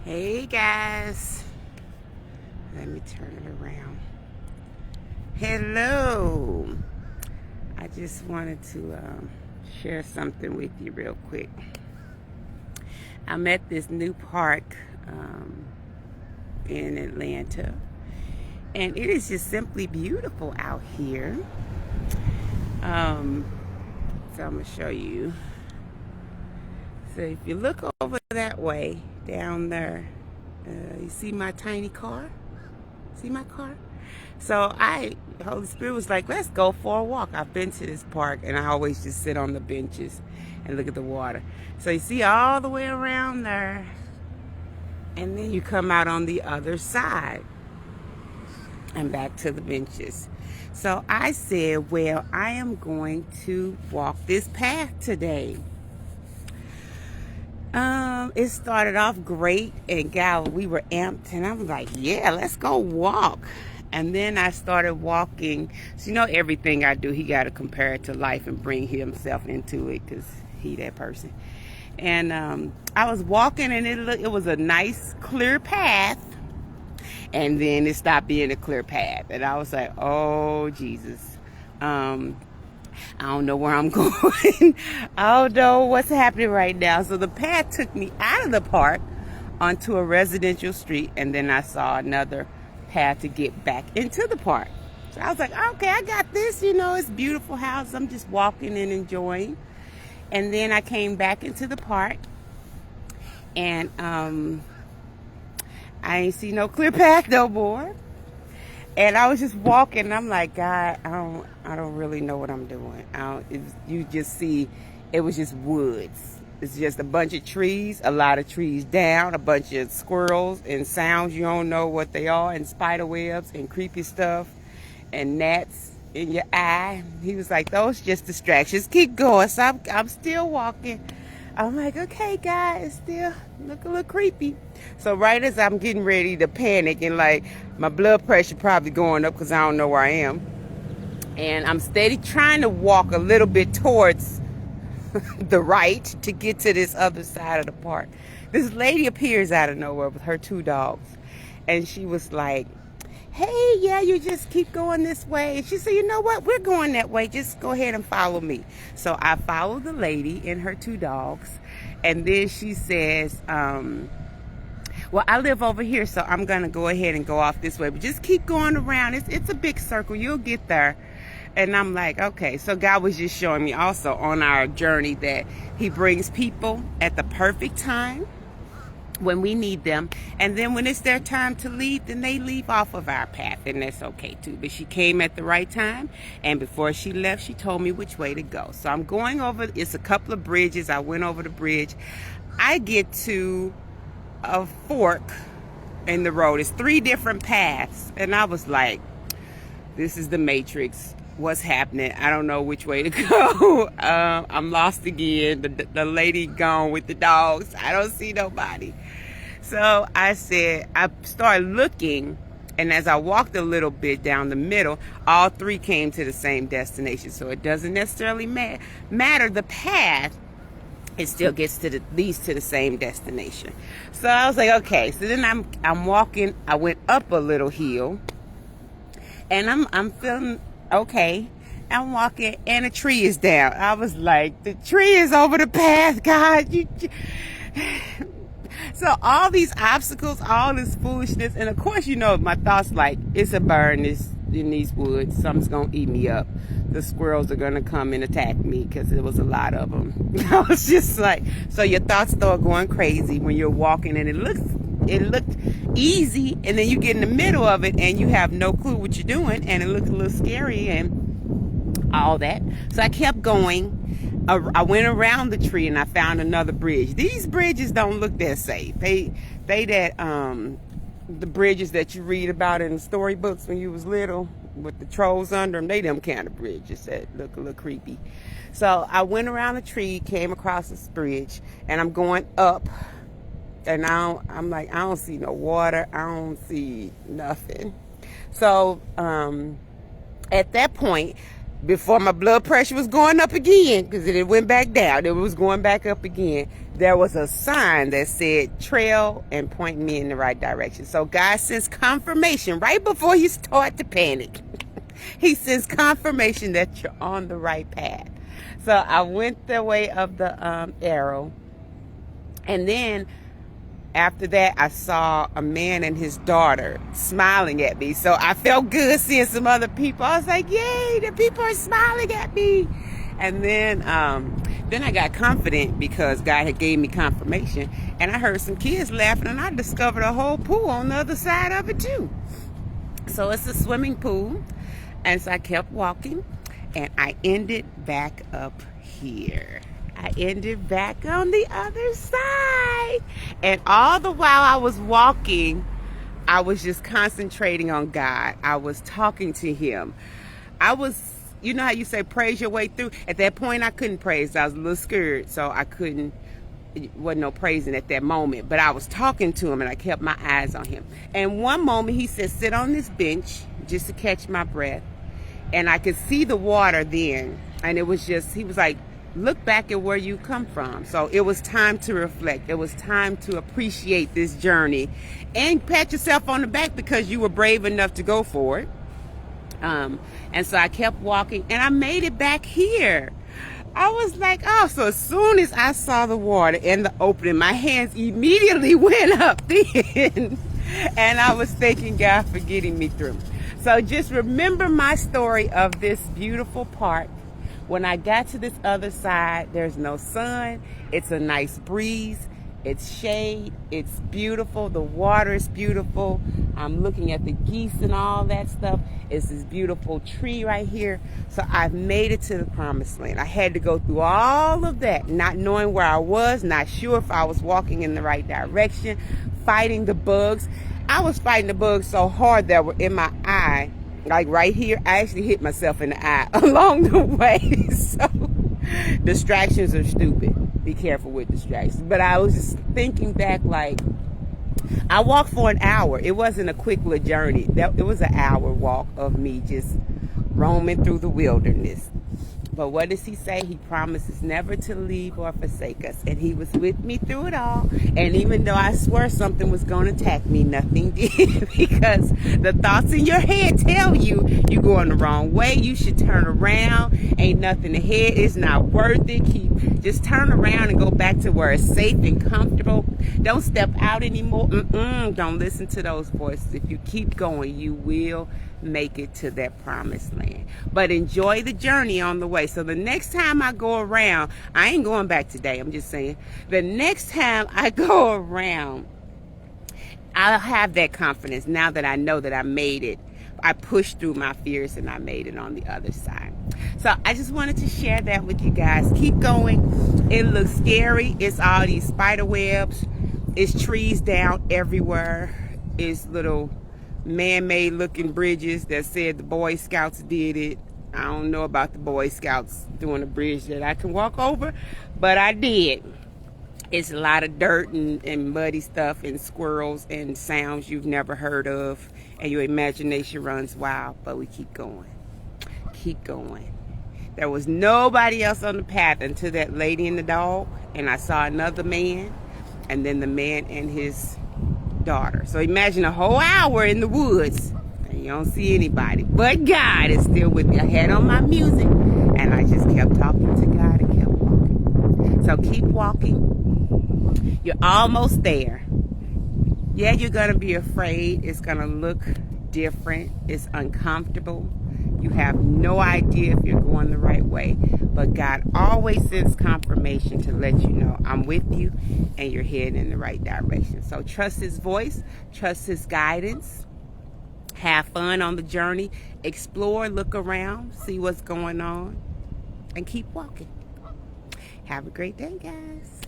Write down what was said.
Hey guys, let me turn it around. Hello. I just wanted to share something with you real quick. I'm at this new park in Atlanta, and it is just simply beautiful out here. So I'm gonna show you. So if you look over that way, down there, you see my tiny car? See my car? So Holy Spirit was like, let's go for a walk. I've been to this park and I always just sit on the benches and look at the water. So you see all the way around there, and then you come out on the other side and back to the benches. So I said, well, I am going to walk this path today. It started off great, and gal, we were amped, and I was like, yeah, let's go walk. And then I started walking. So you know, everything I do, he got to compare it to life and bring himself into it, because he that person. And I was walking, and it was a nice, clear path. And then it stopped being a clear path. And I was like, oh, Jesus. I don't know where I'm going. I don't know what's happening right now. So the path took me out of the park onto a residential street, and then I saw another path to get back into the park. So I was like, okay, I got this. You know, it's a beautiful house. I'm just walking and enjoying. And then I came back into the park, and I ain't see no clear path no more. And I was just walking, and I'm like, God, I don't really know what I'm doing. You just see, it was just woods. It's just a bunch of trees, a lot of trees down, a bunch of squirrels and sounds you don't know what they are, and spider webs and creepy stuff and gnats in your eye. He was like, those just distractions. Keep going. So I'm still walking. I'm like, okay, guys, still look a little creepy. So right as I'm getting ready to panic, and like my blood pressure probably going up because I don't know where I am, and I'm steady trying to walk a little bit towards the right to get to this other side of the park, this lady appears out of nowhere with her two dogs, and she was like, hey, yeah, you just keep going this way. And she said, you know what? We're going that way. Just go ahead and follow me. So I followed the lady and her two dogs. And then she says, well, I live over here, so I'm going to go ahead and go off this way. But just keep going around. It's a big circle. You'll get there. And I'm like, okay. So God was just showing me also on our journey that he brings people at the perfect time, when we need them, and then when it's their time to leave, then they leave off of our path, and that's okay too. But she came at the right time, and before she left, she told me which way to go. So I'm going over, it's a couple of bridges. I went over the bridge. I get to a fork in the road. It's 3 different paths, and I was like, this is the Matrix. What's happening? I don't know which way to go. I'm lost again. The lady gone with the dogs. I don't see nobody. So I started looking, and as I walked a little bit down the middle, all 3 came to the same destination. So it doesn't necessarily matter the path. It still leads to the same destination. So I was like, okay. So then I'm walking. I went up a little hill, and I'm feeling okay. I'm walking, and a tree is down. I was like, the tree is over the path, God. So all these obstacles, all this foolishness, and of course, you know, my thoughts like, it's a bird in these woods. Something's gonna eat me up. The squirrels are gonna come and attack me, because there was a lot of them. I was just like, so your thoughts start going crazy when you're walking, and it looked easy, and then you get in the middle of it and you have no clue what you're doing, and it looked a little scary and all that. So I kept going. I went around the tree, and I found another bridge. These bridges don't look that safe. They the bridges that you read about in storybooks when you was little with the trolls under them, they them kind of bridges that look a little creepy. So I went around the tree, came across this bridge, and I'm going up. And now I'm like, I don't see no water. I don't see nothing. So at that point, before my blood pressure was going up again, because it went back down, it was going back up again, there was a sign that said trail and point me in the right direction. So God sends confirmation right before you start to panic. He sends confirmation that you're on the right path. So I went the way of the arrow, and then after that, I saw a man and his daughter smiling at me. So I felt good seeing some other people. I was like, yay, the people are smiling at me. And then I got confident because God had gave me confirmation. And I heard some kids laughing, and I discovered a whole pool on the other side of it too. So it's a swimming pool. And so I kept walking, and I ended back up here. I ended back on the other side. And all the while I was walking, I was just concentrating on God. I was talking to him. I was, you know how you say praise your way through? At that point, I couldn't praise. I was a little scared, so I couldn't, it wasn't no praising at that moment. But I was talking to him, and I kept my eyes on him. And one moment, he said, sit on this bench just to catch my breath. And I could see the water then. And it was just, he was like, look back at where you come from. So it was time to reflect. It was time to appreciate this journey and pat yourself on the back because you were brave enough to go for it. And so I kept walking, and I made it back here. I was like, oh, so as soon as I saw the water in the opening, my hands immediately went up then. And I was thanking God for getting me through. So just remember my story of this beautiful park. When I got to this other side, there's no sun. It's a nice breeze. It's shade. It's beautiful. The water is beautiful. I'm looking at the geese and all that stuff. It's this beautiful tree right here. So I've made it to the promised land. I had to go through all of that, not knowing where I was, not sure if I was walking in the right direction, fighting the bugs. I was fighting the bugs so hard that were in my eye. Like right here, I actually hit myself in the eye along the way. So distractions are stupid. Be careful with distractions. But I was just thinking back, like, I walked for an hour. It wasn't a quick little journey. It was an hour walk of me just roaming through the wilderness. But what does he say? He promises never to leave or forsake us. And he was with me through it all. And even though I swear something was going to attack me, nothing did. Because the thoughts in your head tell you you're going the wrong way. You should turn around. Ain't nothing ahead. It's not worth it. Just turn around and go back to where it's safe and comfortable. Don't step out anymore. Don't listen to those voices. If you keep going, you will make it to that promised land. But enjoy the journey on the way. So the next time I go around, I ain't going back today, I'm just saying, the next time I go around, I'll have that confidence now that I know that I made it. I pushed through my fears and I made it on the other side. So I just wanted to share that with you guys. Keep going. It looks scary. It's all these spider webs. It's trees down everywhere. It's little man-made looking bridges that said the Boy Scouts did it. I don't know about the Boy Scouts doing a bridge that I can walk over, but I did. It's a lot of dirt and muddy stuff and squirrels and sounds you've never heard of, and your imagination runs wild, but we keep going. Keep going. There was nobody else on the path until that lady and the dog, and I saw another man, and then the man and his daughter. So imagine a whole hour in the woods and you don't see anybody, but God is still with me. I had on my music and I just kept talking to God and kept walking. So keep walking. You're almost there. Yeah, you're gonna be afraid. It's gonna look different. It's uncomfortable. You have no idea if you're going the right way, but God always sends confirmation to let you know I'm with you and you're heading in the right direction. So trust his voice, trust his guidance, have fun on the journey, explore, look around, see what's going on, and keep walking. Have a great day, guys.